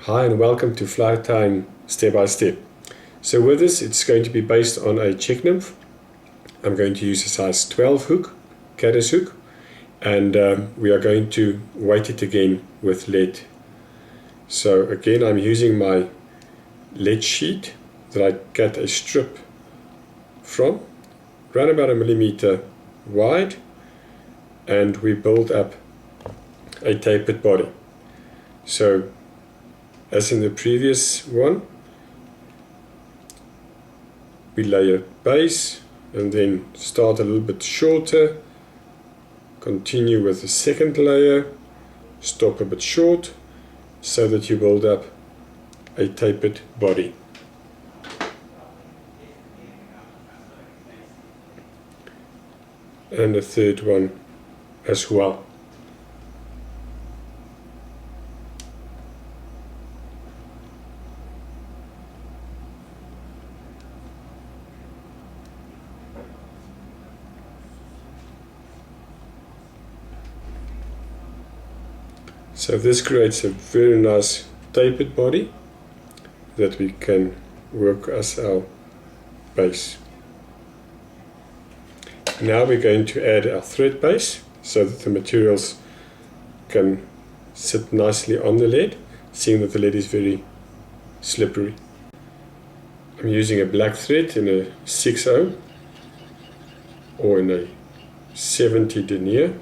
Hi and welcome to fly tying step by step. So with this, it's going to be based on a Czech nymph. I'm going to use a size 12 hook, caddis hook, and we are going to weight it again with lead. So again, I'm using my lead sheet that I cut a strip from, around about 1 millimeter wide, and we build up a tapered body. So as in the previous one, we lay a base and then start a little bit shorter, continue with the second layer, stop a bit short, so that you build up a tapered body. And a third one as well. So this creates a very nice tapered body that we can work as our base. Now we're going to add our thread base so that the materials can sit nicely on the lead, seeing that the lead is very slippery. I'm using a black thread in a 6/0 or in a 70 denier.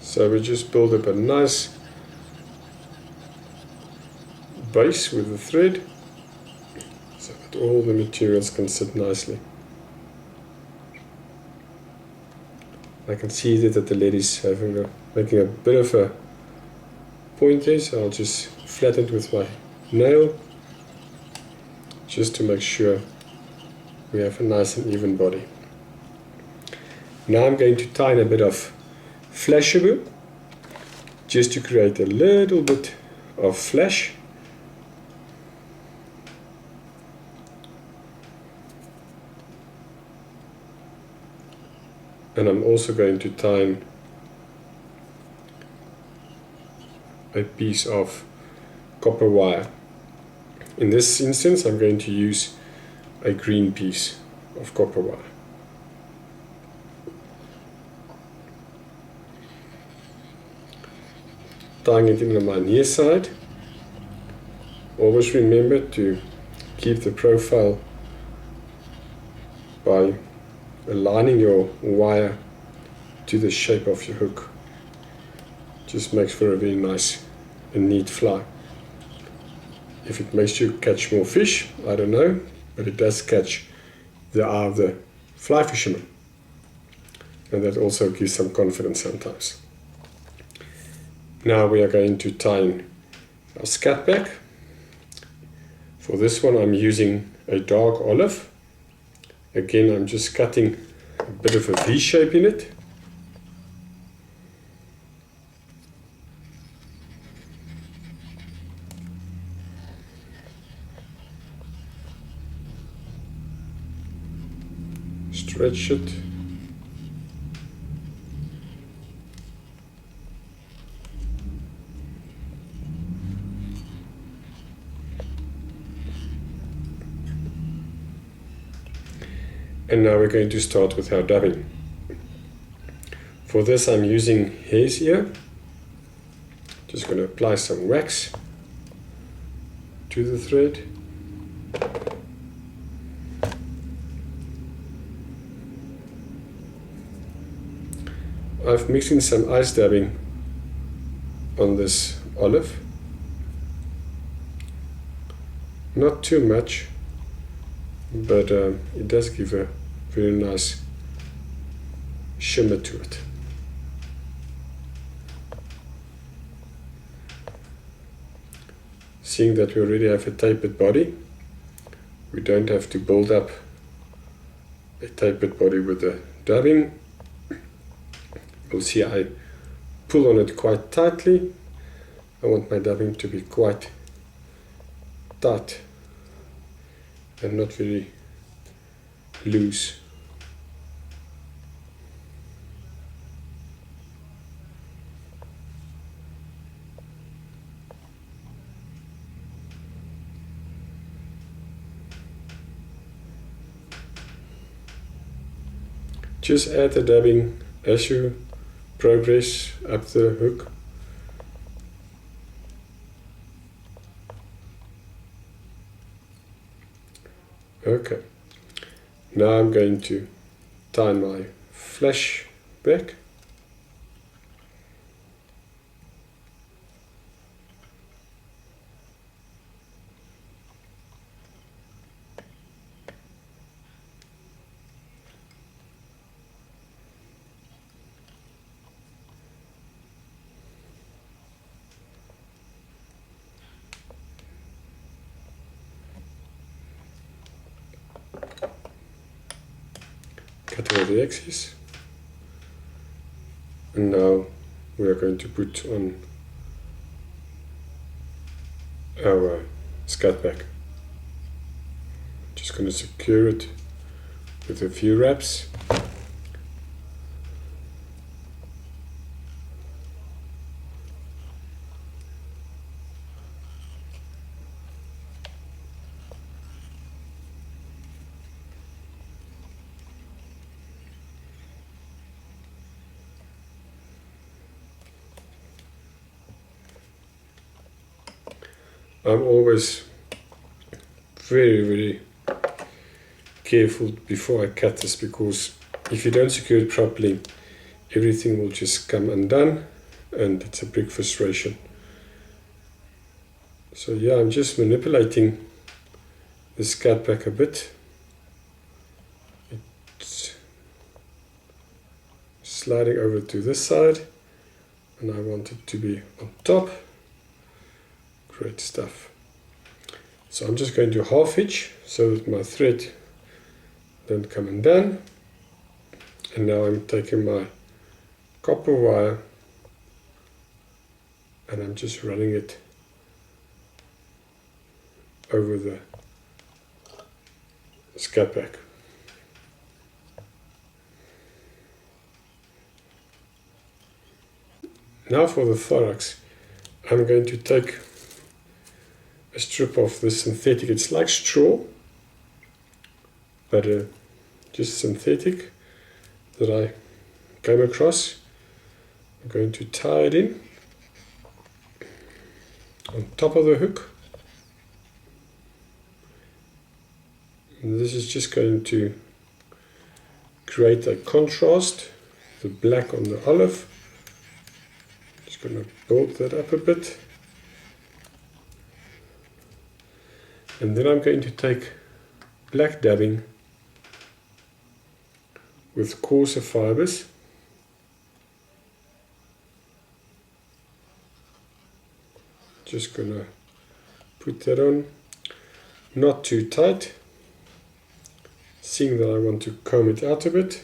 So we just build up a nice base with the thread so that all the materials can sit nicely. I can see that the lead is making a bit of a point there, so I'll just flatten it with my nail just to make sure we have a nice and even body. Now I'm going to tie in a bit of flashaboo just to create a little bit of flash. And I'm also going to tie in a piece of copper wire. In this instance, I'm going to use a green piece of copper wire. Tying it in on my near side. Always remember to keep the profile by aligning your wire to the shape of your hook. Just makes for a very nice and neat fly. If it makes you catch more fish, I don't know, but it does catch the eye of the fly fisherman, and that also gives some confidence sometimes. Now we are going to tie in our scat back. For this one I'm using a dark olive. Again, I'm just cutting a bit of a V shape in it. Stretch it. And now we're going to start with our dubbing. For this I'm using hare's ear. Just going to apply some wax to the thread. I've mixed in some ice dabbing on this olive. Not too much, but it does give a very nice shimmer to it. Seeing that we already have a tapered body, we don't have to build up a tapered body with the dabbing. You'll see I pull on it quite tightly. I want my dabbing to be quite tight and not very loose. Just add the dabbing as you progress up the hook. Okay, now I'm going to tie my flash back. Cut away the axis, and now we are going to put on our scat back. Just going to secure it with a few wraps. I'm always very careful before I cut this, because if you don't secure it properly, everything will just come undone and it's a big frustration. So yeah, I'm just manipulating the scat back a bit. It's sliding over to this side, and I want it to be on top. Great stuff. So I'm just going to half hitch so that my thread don't come undone. And now I'm taking my copper wire and I'm just running it over the scat back. Now for the thorax, I'm going to take a strip of the synthetic. It's like straw, but just synthetic that I came across. I'm going to tie it in on top of the hook. And this is just going to create a contrast, the black on the olive. Just going to build that up a bit. And then I'm going to take black dabbing with coarser fibers. Just gonna put that on, not too tight, seeing that I want to comb it out a bit.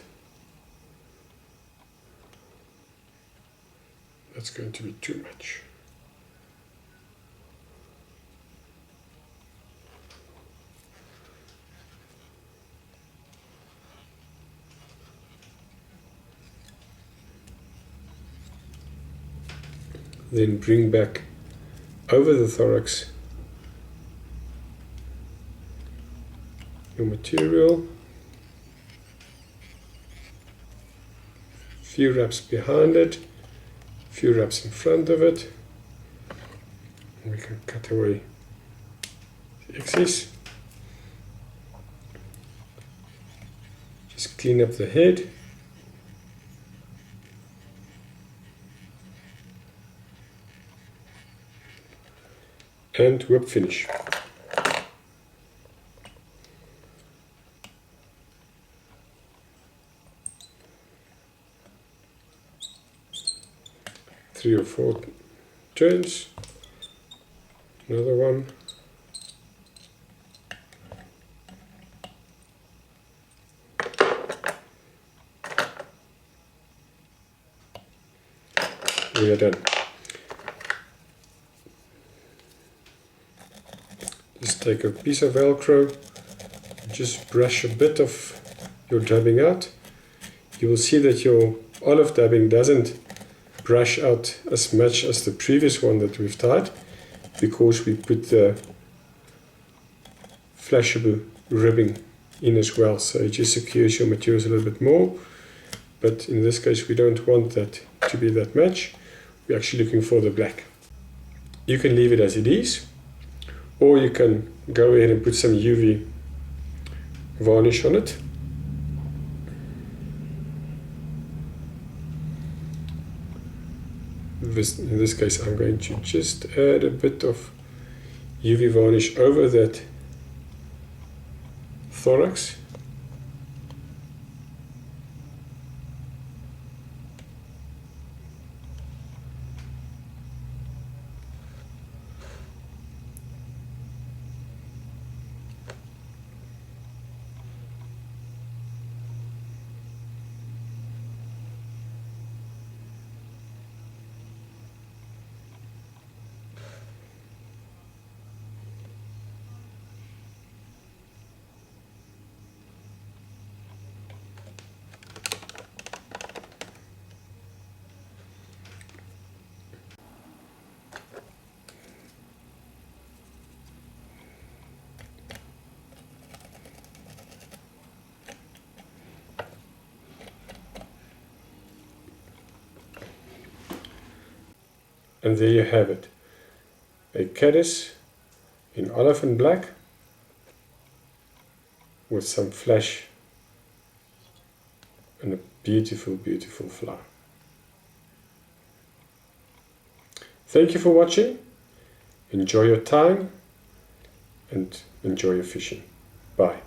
That's going to be too much. Then bring back over the thorax your material, few wraps behind it, few wraps in front of it, and we can cut away the excess. Just clean up the head. And whip finish. Three or four turns. Another one. we are done. Just take a piece of Velcro, just brush a bit of your dabbing out. You will see that your olive dabbing doesn't brush out as much as the previous one that we've tied, because we put the flashable ribbing in as well, so it just secures your materials a little bit more. But in this case we don't want that to be that much. We're actually looking for the black. You can leave it as it is, or you can go ahead and put some UV varnish on it. In this case I'm going to just add a bit of UV varnish over that thorax. And there you have it, a caddis in olive and black with some flash and a beautiful, beautiful flower. Thank you for watching. Enjoy your time and enjoy your fishing. Bye.